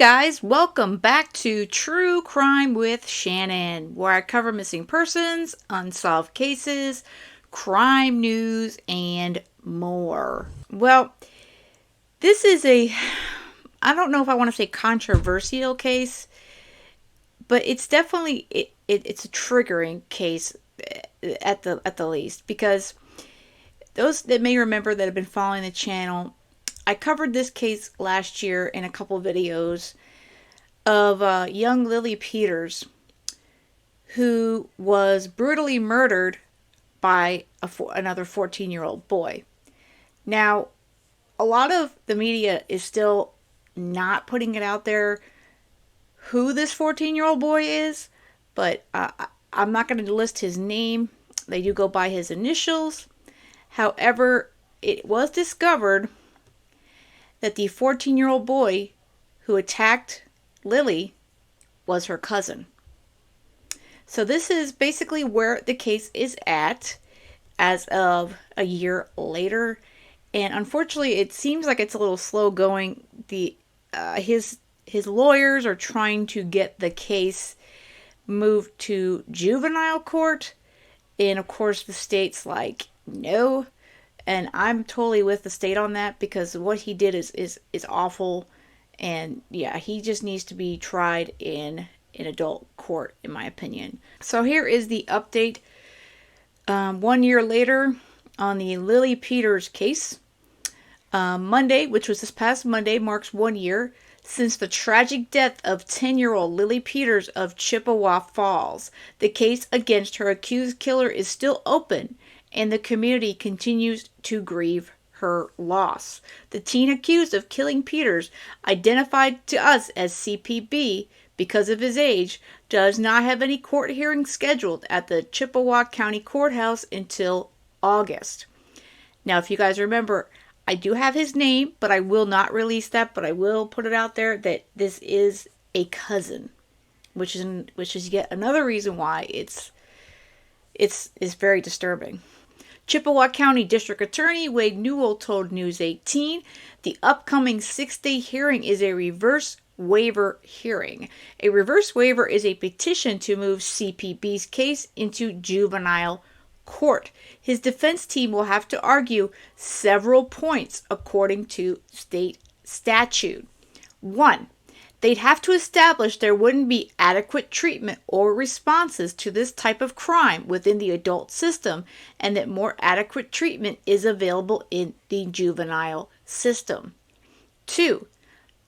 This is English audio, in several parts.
guys, welcome back to True Crime with Shannon, where I cover missing persons, unsolved cases, crime news, and more. Well, this is I don't know if I want to say controversial case, but it's definitely, it's a triggering case at the least, because those that may remember that have been following the channel, I covered this case last year in a couple videos of young Lily Peters, who was brutally murdered by another 14-year-old boy. Now, a lot of the media is still not putting it out there who this 14-year-old boy is, but I'm not going to list his name. They do go by his initials. However, it was discovered that the 14-year-old boy who attacked Lily was her cousin. So this is basically where the case is at as of a year later. And unfortunately, it seems like it's a little slow going. His lawyers are trying to get the case moved to juvenile court. And of course, the state's like, no. And I'm totally with the state on that, because what he did is awful. And yeah, he just needs to be tried in adult court, in my opinion. So here is the update. 1 year later on the Lily Peters case. Monday, which was this past Monday, marks 1 year since the tragic death of 10-year-old Lily Peters of Chippewa Falls. The case against her accused killer is still open, and the community continues to grieve her loss. The teen accused of killing Peters, identified to us as CPB because of his age, does not have any court hearings scheduled at the Chippewa County Courthouse until August. Now, if you guys remember, I do have his name, but I will not release that, but I will put it out there that this is a cousin, which is yet another reason why it's very disturbing. Chippewa County District Attorney Wade Newell told News 18 the upcoming 6-day hearing is a reverse waiver hearing. A reverse waiver is a petition to move CPB's case into juvenile court. His defense team will have to argue several points according to state statute. 1. They'd have to establish there wouldn't be adequate treatment or responses to this type of crime within the adult system, and that more adequate treatment is available in the juvenile system. 2.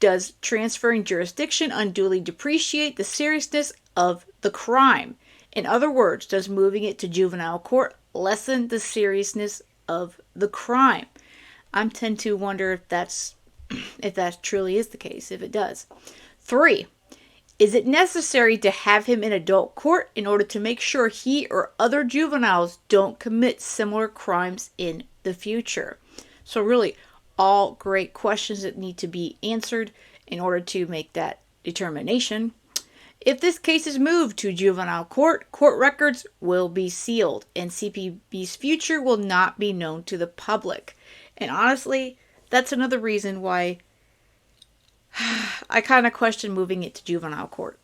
Does transferring jurisdiction unduly depreciate the seriousness of the crime? In other words, does moving it to juvenile court lessen the seriousness of the crime? I tend to wonder if that truly is the case, if it does. 3. Is it necessary to have him in adult court in order to make sure he or other juveniles don't commit similar crimes in the future? So really, all great questions that need to be answered in order to make that determination. If this case is moved to juvenile court, court records will be sealed, and CPB's future will not be known to the public. And honestly, that's another reason why I kind of question moving it to juvenile court.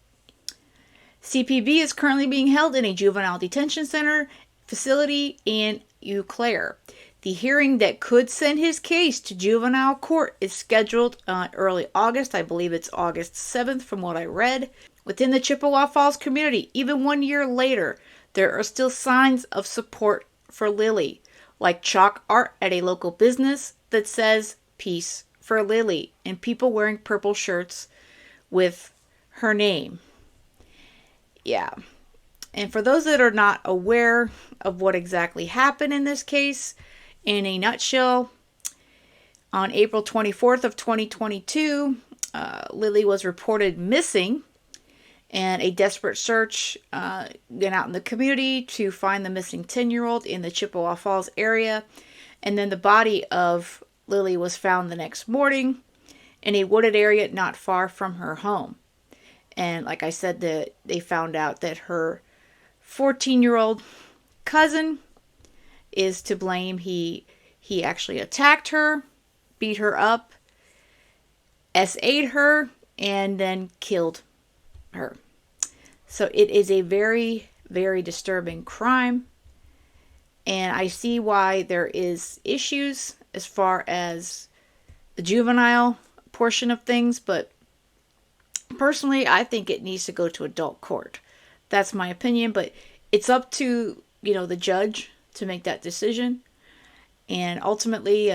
CPB is currently being held in a juvenile detention center facility in Eau Claire. The hearing that could send his case to juvenile court is scheduled early August. I believe it's August 7th from what I read. Within the Chippewa Falls community, even 1 year later, there are still signs of support for Lily, like chalk art at a local business that says "Peace for Lily," and people wearing purple shirts with her name. Yeah. And for those that are not aware of what exactly happened in this case, in a nutshell, on April 24th of 2022, Lily was reported missing, and a desperate search went out in the community to find the missing 10-year-old in the Chippewa Falls area. And then the body of Lily was found the next morning in a wooded area not far from her home. And like I said, they found out that her 14-year-old cousin is to blame. He actually attacked her, beat her up, SA'd her, and then killed her. So it is a very, very disturbing crime. And I see why there is issues as far as the juvenile portion of things, but personally, I think it needs to go to adult court. That's my opinion, but it's up to, the judge to make that decision. And ultimately,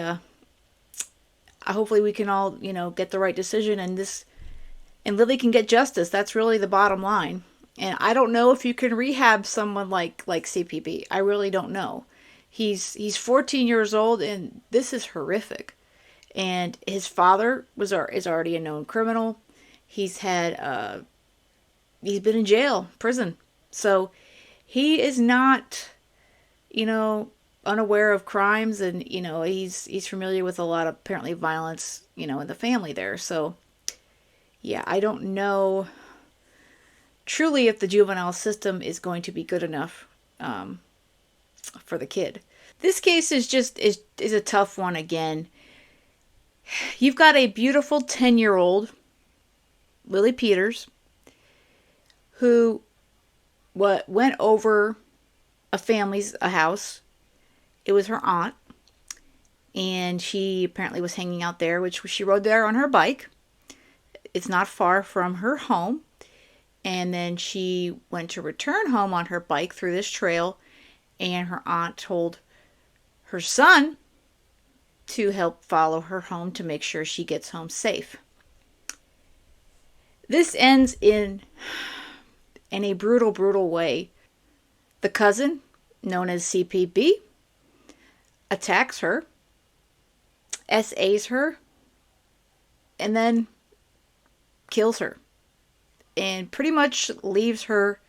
hopefully we can all, get the right decision, and Lily can get justice. That's really the bottom line. And I don't know if you can rehab someone like CPB. I really don't know. He's 14 years old, and this is horrific. And his father is already a known criminal. He's been in jail, prison. So he is not, unaware of crimes, and he's familiar with a lot of apparently violence, in the family there. So yeah, I don't know truly if the juvenile system is going to be good enough for the kid. This case is a tough one again. You've got a beautiful 10-year-old, Lily Peters, who went over a house. It was her aunt, and she apparently was hanging out there, which she rode there on her bike. It's not far from her home. And then she went to return home on her bike through this trail, and her aunt told her son to help follow her home to make sure she gets home safe. This ends in a brutal, brutal way. The cousin, known as CPB, attacks her, SAs her, and then kills her. And pretty much leaves her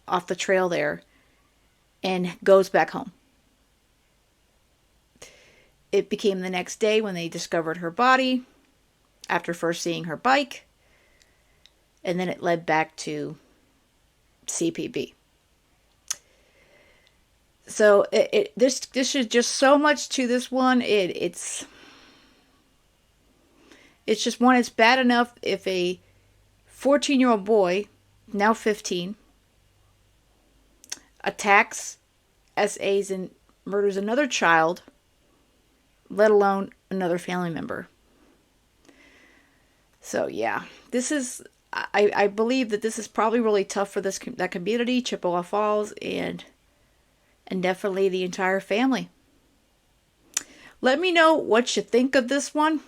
off the trail there and goes back home. It became the next day when they discovered her body after first seeing her bike, and then it led back to CPB. So this is just so much to this one. It's just one. It's bad enough if a 14-year-old boy, now 15, attacks, SAs, and murders another child, let alone another family member. So yeah, I believe that this is probably really tough for that community, Chippewa Falls, and definitely the entire family. Let me know what you think of this one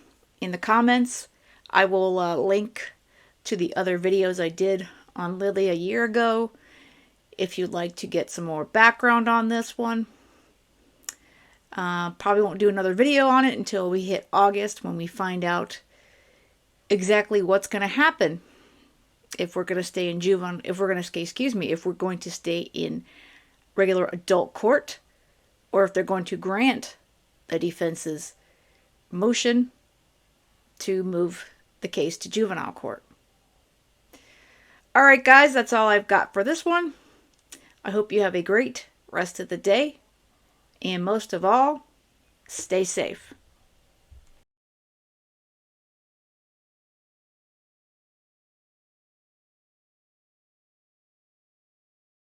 in the comments. I will link to the other videos I did on Lily a year ago if you'd like to get some more background on this one. Probably won't do another video on it until we hit August, when we find out exactly what's going to happen if we're going to stay in if we're going to stay in regular adult court, or if they're going to grant the defense's motion to move the case to juvenile court. Alright guys, that's all I've got for this one. I hope you have a great rest of the day, and most of all, stay safe.